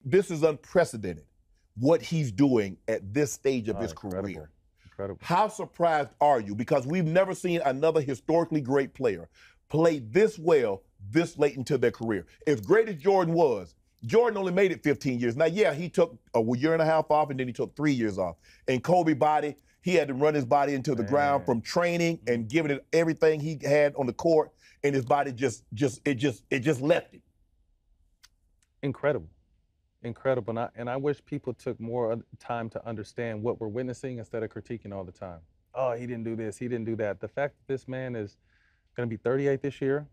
this is unprecedented, what he's doing at this stage of his Incredible. career. Incredible. How surprised are you? Because we've never seen another historically great player play this well this late into their career. As great as Jordan was, Jordan only made it 15 years. Now, yeah, he took a year and a half off, and then he took 3 years off. And Kobe body, he had to run his body into the ground from training and giving it everything he had on the court, and his body just left him. Incredible. Incredible. And I wish people took more time to understand what we're witnessing instead of critiquing all the time. Oh, he didn't do this, he didn't do that. The fact that this man is going to be 38 this year,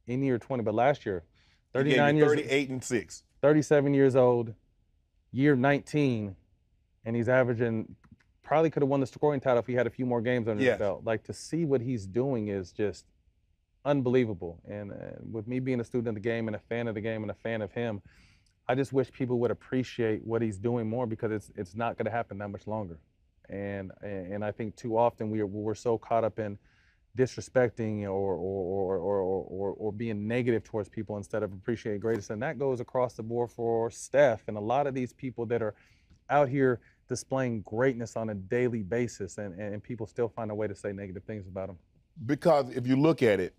in year 20, but last year, 39 years, 38 and 6. 37 years old, year 19, and he's averaging, probably could have won the scoring title if he had a few more games under his belt. Like, to see what he's doing is just unbelievable. And with me being a student of the game and a fan of the game and a fan of him, I just wish people would appreciate what he's doing more, because it's not going to happen that much longer. And I think too often we're so caught up in disrespecting or being negative towards people instead of appreciating greatness. And that goes across the board for Steph and a lot of these people that are out here displaying greatness on a daily basis, and people still find a way to say negative things about them. Because if you look at it,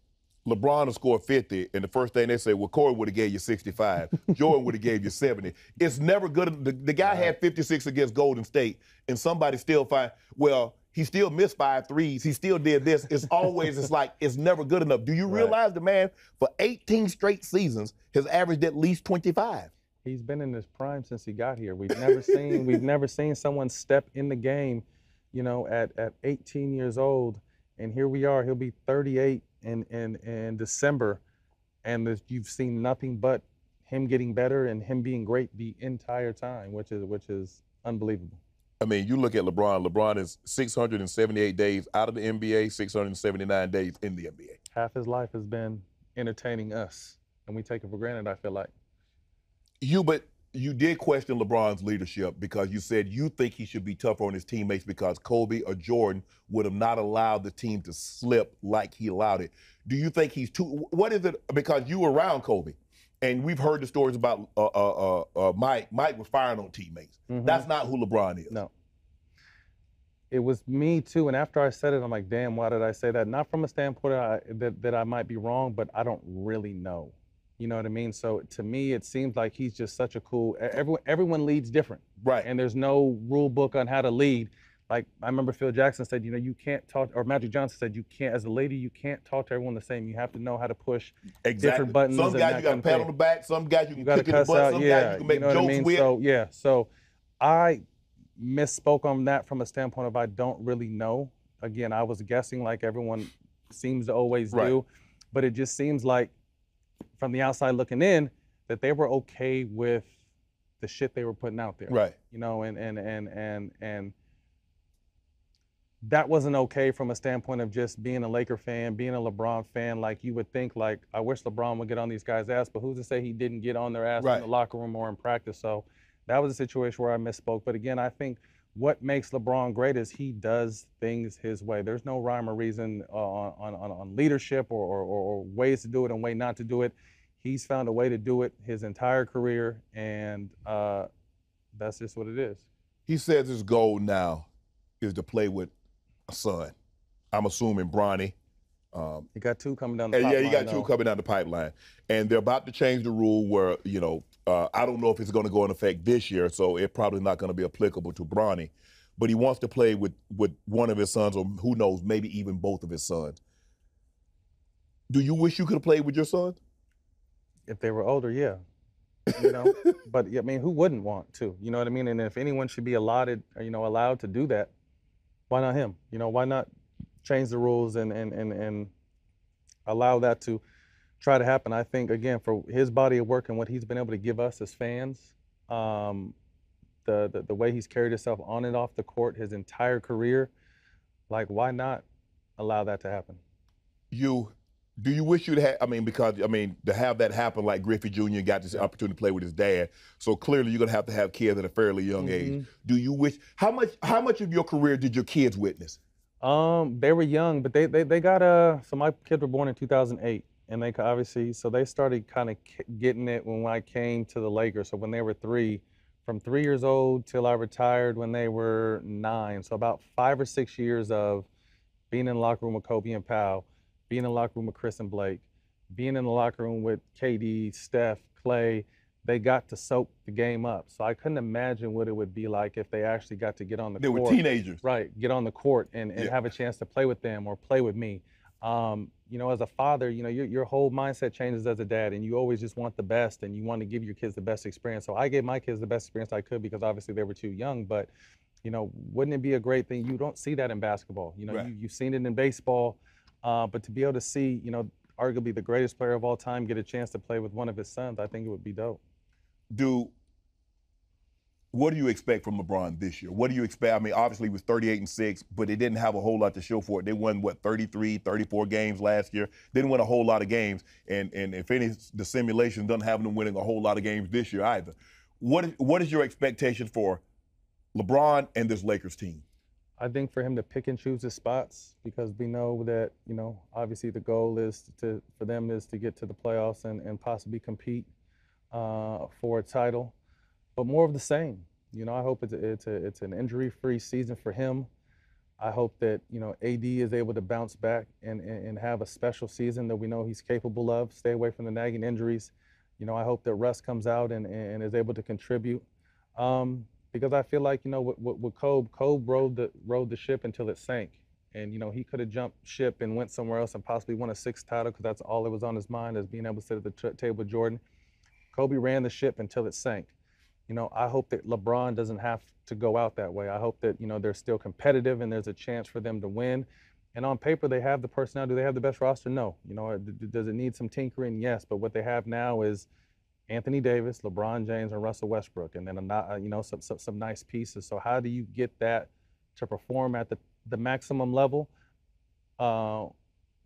LeBron will score 50, and the first thing they say, well, Corey would have gave you 65. Jordan would have gave you 70. It's never good. The guy had 56 against Golden State, and somebody still find, well, he still missed 5 threes. He still did this. It's always, it's like, it's never good enough. Do you realize the man, for 18 straight seasons, has averaged at least 25? He's been in his prime since he got here. We've never seen someone step in the game, you know, at 18 years old, and here we are. He'll be 38 in December, and you've seen nothing but him getting better and him being great the entire time, which is unbelievable. I mean, you look at LeBron. LeBron is 678 days out of the NBA, 679 days in the NBA. Half his life has been entertaining us, and we take it for granted, I feel like. But you did question LeBron's leadership, because you said you think he should be tougher on his teammates because Kobe or Jordan would have not allowed the team to slip like he allowed it. Do you think he's too, what is it, because you were around Kobe, and we've heard the stories about Mike. Mike was firing on teammates. That's not who LeBron is. No. It was me too, and after I said it, I'm like, damn, why did I say that? Not from a standpoint that I might be wrong, but I don't really know. You know what I mean? So to me, it seems like he's just such a cool, everyone leads different. Right. And there's no rule book on how to lead. Like, I remember Phil Jackson said, you know, you can't talk, or Magic Johnson said, you can't, as a lady, you can't talk to everyone the same. You have to know how to push different buttons. Some guys you got to pat on the back, some guys you can kick in the butt, some guys you can make jokes with. So I misspoke on that from a standpoint of I don't really know. Again, I was guessing like everyone seems to always do, but it just seems like from the outside looking in that they were okay with the shit they were putting out there. Right. You know, and that wasn't okay from a standpoint of just being a Laker fan, being a LeBron fan. Like, you would think, like, I wish LeBron would get on these guys' ass, but who's to say he didn't get on their ass in the locker room or in practice? So that was a situation where I misspoke. But again, I think what makes LeBron great is he does things his way. There's no rhyme or reason on leadership or ways to do it and way not to do it. He's found a way to do it his entire career, and that's just what it is. He says his goal now is to play with a son. I'm assuming Bronny. He got 2 coming down the pipeline. Yeah, he got 2 coming down the pipeline. And they're about to change the rule where, you know, I don't know if it's going to go in effect this year, so it's probably not going to be applicable to Bronny. But he wants to play with one of his sons, or who knows, maybe even both of his sons. Do you wish you could have played with your sons? If they were older, yeah. You know, but I mean, who wouldn't want to? You know what I mean? And if anyone should be allotted, or, you know, allowed to do that, why not him? You know, why not change the rules and allow that to try to happen? I think, again, for his body of work and what he's been able to give us as fans, the way he's carried himself on and off the court his entire career, like, why not allow that to happen? Do you wish you'd have, because to have that happen, like Griffey Jr. got this opportunity to play with his dad, so clearly you're going to have kids at a fairly young age. Do you wish, how much of your career did your kids witness? They were young, but they got, so my kids were born in 2008, And they obviously, so they started kind of getting it when I came to the Lakers. So when they were 3, from 3 years old till I retired when they were 9. So about 5 or 6 years of being in the locker room with Kobe and Powell, being in the locker room with Chris and Blake, being in the locker room with KD, Steph, Clay. They got to soak the game up. So I couldn't imagine what it would be like if they actually got to get on the court. They were teenagers. Right, get on the court and have a chance to play with them or play with me. You know, as a father, you know, your whole mindset changes as a dad, and you always just want the best, and you want to give your kids the best experience. So I gave my kids the best experience I could because obviously they were too young, but, you know, wouldn't it be a great thing? You don't see that in basketball. You know, right. you've seen it in baseball, but to be able to see, you know, arguably the greatest player of all time get a chance to play with one of his sons, I think it would be dope. What do you expect from LeBron this year? What do you expect? I mean, obviously it was 38-6, but they didn't have a whole lot to show for it. They won, 33, 34 games last year. Didn't win a whole lot of games. And if any, the simulation doesn't have them winning a whole lot of games this year either. What is your expectation for LeBron and this Lakers team? I think for him to pick and choose his spots, because we know that, you know, obviously the goal is for them is to get to the playoffs and possibly compete for a title. But more of the same. You know, I hope it's an injury-free season for him. I hope that, you know, AD is able to bounce back and have a special season that we know he's capable of, stay away from the nagging injuries. You know, I hope that Russ comes out and is able to contribute. Because I feel like, you know, with Kobe rode the ship until it sank. And, you know, he could have jumped ship and went somewhere else and possibly won a 6th title because that's all that was on his mind, is being able to sit at the table with Jordan. Kobe ran the ship until it sank. You know, I hope that LeBron doesn't have to go out that way. I hope that, you know, they're still competitive and there's a chance for them to win. And on paper, they have the personnel. Do they have the best roster? No. You know, does it need some tinkering? Yes. But what they have now is Anthony Davis, LeBron James, and Russell Westbrook, and then, you know, some nice pieces. So how do you get that to perform at the maximum level while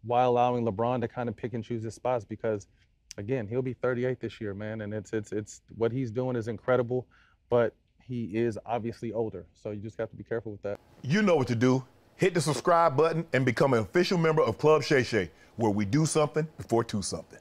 allowing LeBron to kind of pick and choose his spots? Because again, he'll be 38 this year, man, and it's what he's doing is incredible, but he is obviously older, so you just have to be careful with that. You know what to do. Hit the subscribe button and become an official member of Club Shay Shay, where we do something before 2 something.